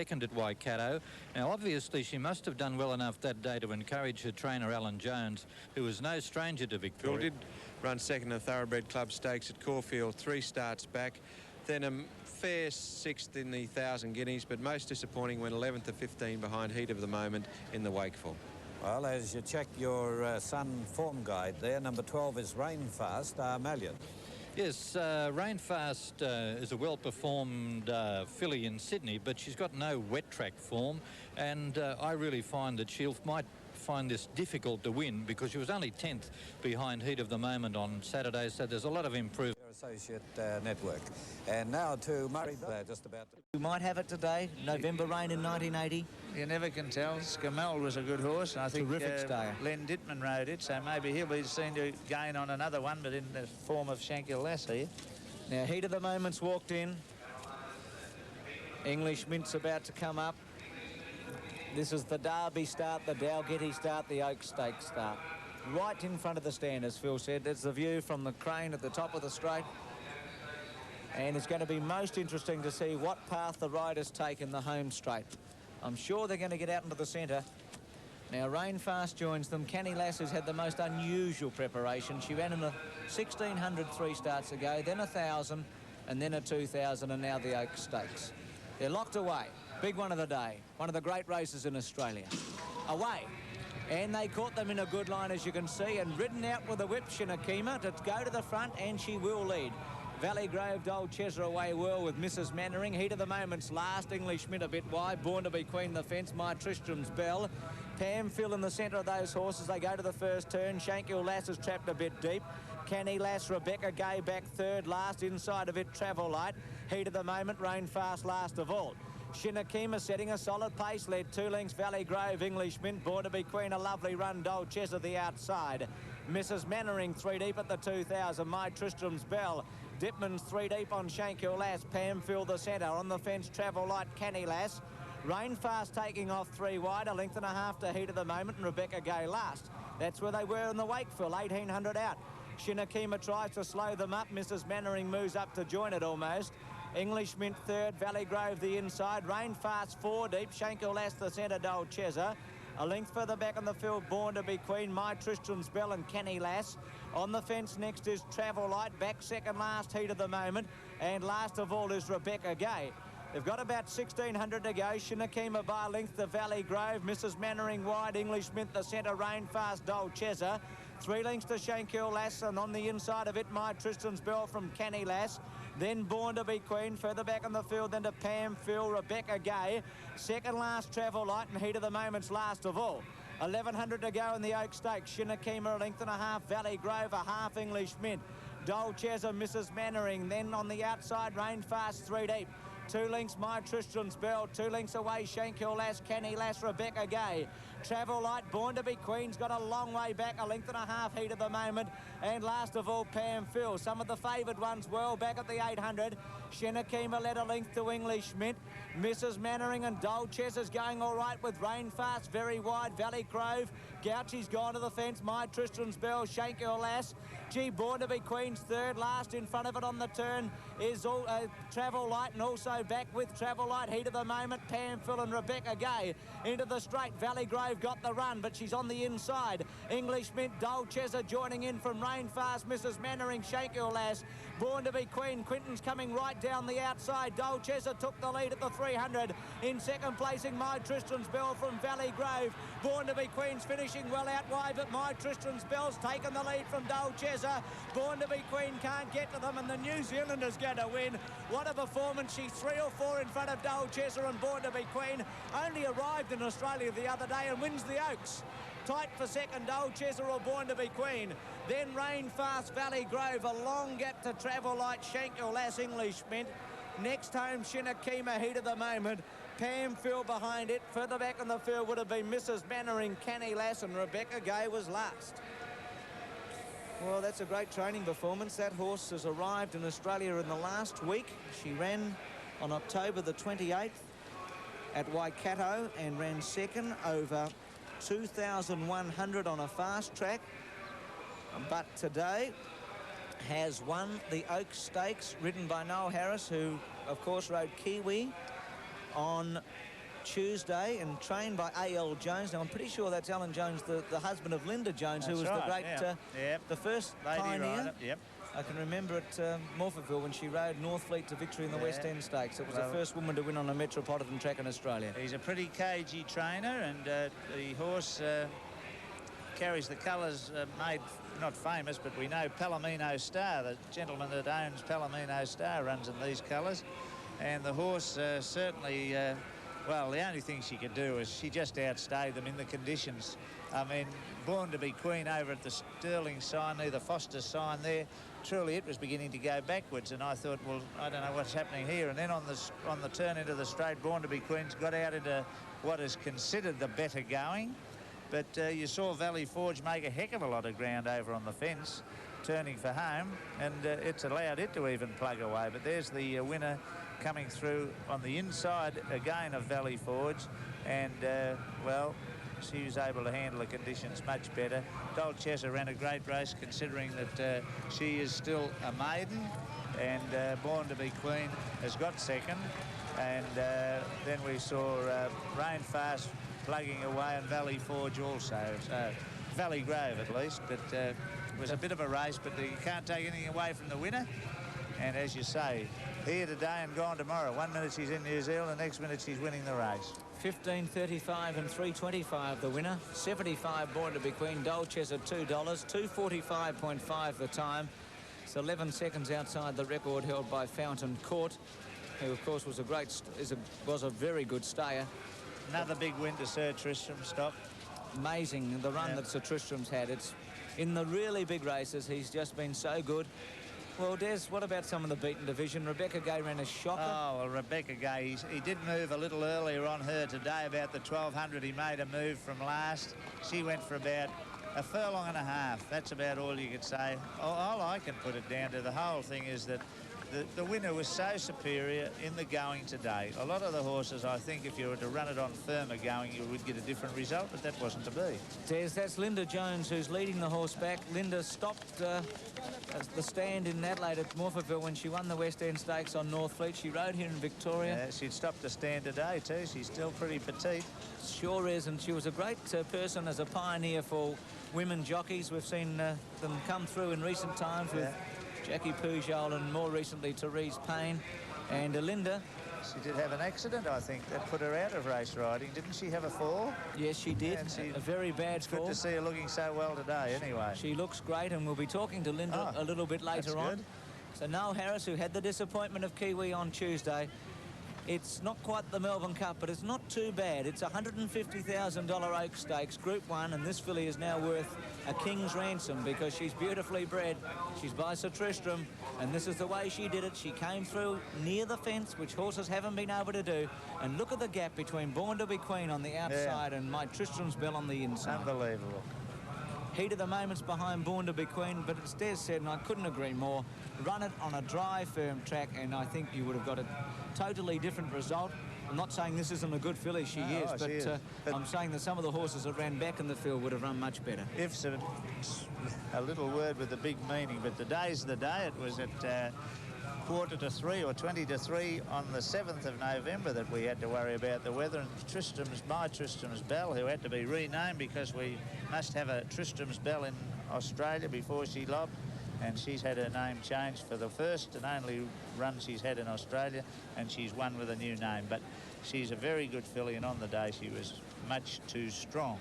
second at Waikato. Now, obviously, she must have done well enough that day to encourage her trainer, Alan Jones, who was no stranger to victory. Did run second in the Thoroughbred Club Stakes at Caulfield, 3 starts back. Then a fair 6th in the 1,000 guineas, but most disappointing when 11th to 15 behind Heat of the Moment in the Wakeful. Well, as you check your Sun form guide there, number 12 is Rainfast, Armalian. Yes, Rainfast is a well-performed filly in Sydney, but she's got no wet track form, and I really find that she might find this difficult to win because she was only 10th behind Heat of the Moment on Saturday, so there's a lot of improvement. Associate Network. And now to Murray, just about to... You might have it today, November Rain in 1980. You never can tell. Skamel was a good horse. I think terrific stayer. Len Dittman rode it, so maybe he'll be seen to gain on another one, but in the form of Shankill Lass here. Now, Heat of the Moment's walked in. English Mint's about to come up. This is the Derby start, the Dalgety start, the Oaks Stakes start. Right in front of the stand, as Phil said. That's the view from the crane at the top of the straight. And it's going to be most interesting to see what path the riders take in the home straight. I'm sure they're going to get out into the centre. Now, Rainfast joins them. Canny Lass has had the most unusual preparation. She ran in the 1,600 3 starts ago, then 1,000, and then a 2,000, and now the Oaks Stakes. They're locked away. Big one of the day. One of the great races in Australia. Away. And they caught them in a good line, as you can see, and ridden out with a whip, Shinakima, to go to the front, and she will lead. Valley Grove, Dole Chesser away well with Mrs. Mannering. Heat of the Moment's last. English Mint a bit wide. Born to be Queen the fence. My Tristram's Belle. Pam Phil in the centre of those horses. They go to the first turn. Shankill Lass is trapped a bit deep. Canny Lass, Rebecca Gay back third. Last inside of it, Travel Light. Heat of the Moment, Rainfast last of all. Shinakima setting a solid pace, led 2 lengths. Valley Grove, English Mint, Born to be Queen, a lovely run. Dole Chesser the outside. Mrs. Mannering 3 deep at the 2,000. My Tristram's Belle. Dittman's 3 deep on Shankill Lass. Pam Phil the centre. On the fence, Travel Light, Canny Lass. Rainfast taking off 3 wide, a length and a half to Heat of the Moment, and Rebecca Gay last. That's where they were in the Wakefield, 1,800 out. Shinakima tries to slow them up. Mrs. Mannering moves up to join it almost. English Mint third, Valley Grove the inside. Rainfast 4 deep, Shankill Lass the centre, Dole Chesser. A length further back on the field, Born to be Queen, My Tristram's Belle and Canny Lass. On the fence next is Travel Light, back second last, Heat of the Moment. And last of all is Rebecca Gay. They've got about 1,600 to go. Shinakima by length to Valley Grove. Mrs. Mannering wide. English Mint the centre. Rainfast, Dole Chesser. 3 lengths to Shankill Lass. And on the inside of it, My Tristram's Belle from Canny Lass. Then Born to be Queen. Further back on the field, then to Pam Phil, Rebecca Gay. Second last, Travel Light. And Heat of the Moment's last of all. 1,100 to go in the Oaks Stakes. Shinakima a length and a half. Valley Grove a half. English Mint. Dole Chesser, Mrs. Mannering. Then on the outside, Rainfast 3 deep. 2 lengths, My Tristram's Belle. 2 lengths away, Shankill Lass, Canny Lass, Rebecca Gay. Travel Light, Born to be Queen's got a long way back, a length and a half, Heat of the Moment. And last of all, Pam Phil. Some of the favoured ones well back at the 800. Shinakima led a length to English Mint. Mrs. Mannering and Dole Chesser's going all right with Rainfast, very wide. Valley Grove, Gouchy's gone to the fence. My Tristram's Belle, Shankill Lass. Gee, Born to be Queen's third. Last in front of it on the turn is Travel Light, and also back with Travel Light. Heat of the Moment, Pam Phil and Rebecca Gay into the straight. Valley Grove got the run, but she's on the inside. English Mint, Dole Chesser joining in from Rainfast. Mrs. Mannering, Shankill Lass. Born to be Queen, Quinton's coming right down the outside. Dole Chesser took the lead at the 300. In second placing, My Tristram's Belle from Valley Grove. Born to be Queen's finishing well out wide, but My Tristram's Belle's taken the lead from Dole Chesser. Born to be Queen can't get to them, and the New Zealander's going to win. What a performance. She's 3 or 4 in front of Dole Chesser, and Born to be Queen only arrived in Australia the other day and wins the Oaks. Tight for second, Dole Chesser or Born to be Queen. Then Rainfast, Valley Grove, a long gap to Travel Light, Shankill Lass, English Mint. Next home, Shinakima, Heat of the Moment. Pam Phil behind it. Further back on the field would have been Mrs. Mannering, Canny Lass, and Rebecca Gay was last. Well, that's a great training performance. That horse has arrived in Australia in the last week. She ran on October the 28th at Waikato and ran second over 2,100 on a fast track. But today has won the Oaks Stakes, ridden by Noel Harris, who, of course, rode Kiwi on Tuesday and trained by A.L. Jones. Now, I'm pretty sure that's Alan Jones, the husband of Linda Jones, who was the great, the first lady pioneer. rider. Yep. I can remember at Morphettville when she rode Northfleet to victory in the West End Stakes. It was the first woman to win on a metropolitan track in Australia. He's a pretty cagey trainer, and the horse carries the colours made, not famous, but we know Palomino Star. The gentleman that owns Palomino Star runs in these colours. And the horse certainly, well, the only thing she could do is she just outstayed them in the conditions. I mean, Born to be Queen over at the Sterling sign there, the Foster sign there, truly it was beginning to go backwards, and I thought, well, I don't know what's happening here. And then on the turn into the straight, Born to be Queen's got out into what is considered the better going. But you saw Valley Forge make a heck of a lot of ground over on the fence, turning for home, and it's allowed it to even plug away. But there's the winner coming through on the inside again of Valley Forge, and well, she was able to handle the conditions much better. Dolcezza ran a great race, considering that she is still a maiden, and Born to be Queen has got second. And then we saw Rainfast plugging away, and Valley Forge also. So Valley Grove at least, but it was a bit of a race, but you can't take anything away from the winner. And as you say, here today and gone tomorrow. 1 minute she's in New Zealand, the next minute she's winning the race. 15.35 and 3.25 the winner. 75 Born to be Queen. Dolcezza $2. 2.45.5 the time. It's 11 seconds outside the record held by Fountain Court, who of course was a very good stayer. Another big win to Sir Tristram. Stop. Amazing the run that Sir Tristram's had. It's in the really big races. He's just been so good. Well, Des, what about some of the beaten division? Rebecca Gay ran a shocker. Oh, well, Rebecca Gay, he did move a little earlier on her today. About the 1200, he made a move from last. She went for about a furlong and a half. That's about all you could say. All I can put it down to, the whole thing is that the winner was so superior in the going today. A lot of the horses, I think, if you were to run it on firmer going, you would get a different result, but that wasn't to be. Des, that's Linda Jones who's leading the horse back. Linda stopped the stand in Adelaide at Morphettville when she won the West End Stakes on Northfleet. She rode here in Victoria. Yeah, she'd stopped the stand today too. She's still pretty petite. Sure is, and she was a great person as a pioneer for women jockeys. We've seen them come through in recent times with Jackie Pujol and more recently Therese Payne. And Linda, she did have an accident, I think, that put her out of race riding. Didn't she have a fall? Yes, she did. A very bad fall. Good to see her looking so well today, anyway. She looks great, and we'll be talking to Linda a little bit later on. So Noel Harris, who had the disappointment of Kiwi on Tuesday, it's not quite the Melbourne Cup, but it's not too bad. It's $150,000 Oaks Stakes, Group 1, and this filly is now worth a king's ransom because she's beautifully bred. She's by Sir Tristram, and this is the way she did it. She came through near the fence, which horses haven't been able to do, and look at the gap between Born to be Queen on the outside and my Tristram's Belle on the inside. Unbelievable. Heat of the moment's behind Born to be Queen, but as Des said, and I couldn't agree more, run it on a dry, firm track, and I think you would have got a totally different result. I'm not saying this isn't a good filly, she is, but I'm saying that some of the horses that ran back in the field would have run much better. If a little word with a big meaning, but today's the day. It was at 2:45 or 20 to 3 on the 7th of November that we had to worry about the weather, and my Tristram's Belle, who had to be renamed because we must have a Tristram's Belle in Australia before she lobbed, and she's had her name changed for the first and only run she's had in Australia, and she's won with a new name. But she's a very good filly, and on the day she was much too strong.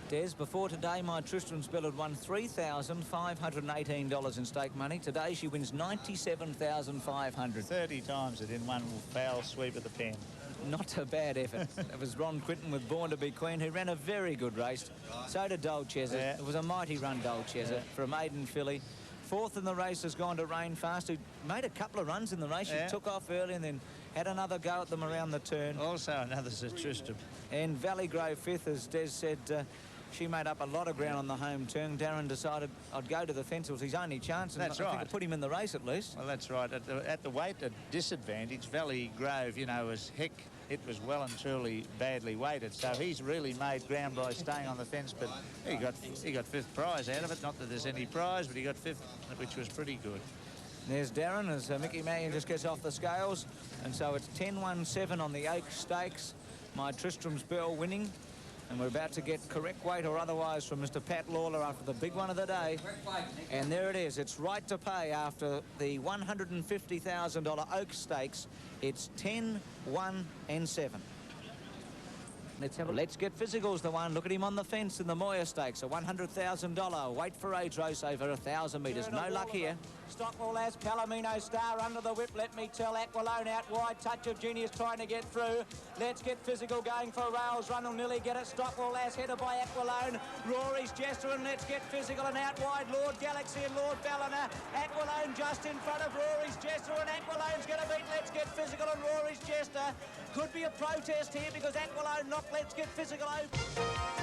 Des, before today, my Tristram's Belle had won $3,518 in stake money. Today she wins $97,500. 30 times it in one foul sweep of the pen. Not a bad effort. It was Ron Quinton with Born to be Queen, who ran a very good race. So did Dolcezza. Yeah. It was a mighty run, Dolcezza, for a maiden filly. Fourth in the race has gone to Rainfast, who made a couple of runs in the race. She took off early and then had another go at them around the turn. Also another Sir Tristram. And Valley Grove fifth, as Des said, she made up a lot of ground on the home turn. Darren decided I'd go to the fence. It was his only chance. And That's I right. think it put him in the race at least. Well, that's right. At the weight disadvantage, Valley Grove, you know, was heck. It was well and truly badly weighted. So he's really made ground by staying on the fence. But he got fifth prize out of it. Not that there's any prize, but he got fifth, which was pretty good. There's Darren as Mickey Mannion just gets off the scales. And so it's 10-1-7 on the Oaks Stakes. My Tristram's Belle winning. And we're about to get correct weight or otherwise from Mr. Pat Lawler after the big one of the day. And there it is. It's right to pay after the $150,000 Oaks Stakes. It's 10, 1 and 7. Let's have a Let's Get Physical's the one. Look at him on the fence in the Moyer Stakes. A $100,000 weight for age race over 1,000 metres. No luck here. Stockwell has Palomino Star under the whip. Let me tell Aquilone out wide. Touch of Genius trying to get through. Let's Get Physical going for Rails Run. Will nearly get it. Stockwell has headed by Aquilone. Rory's Jester and Let's Get Physical and out wide Lord Galaxy and Lord Ballina. Aquilone just in front of Rory's Jester and Aquilone's going to beat Let's Get Physical and Rory's Jester. Could be a protest here because Aquilone knocked Let's Get Physical over.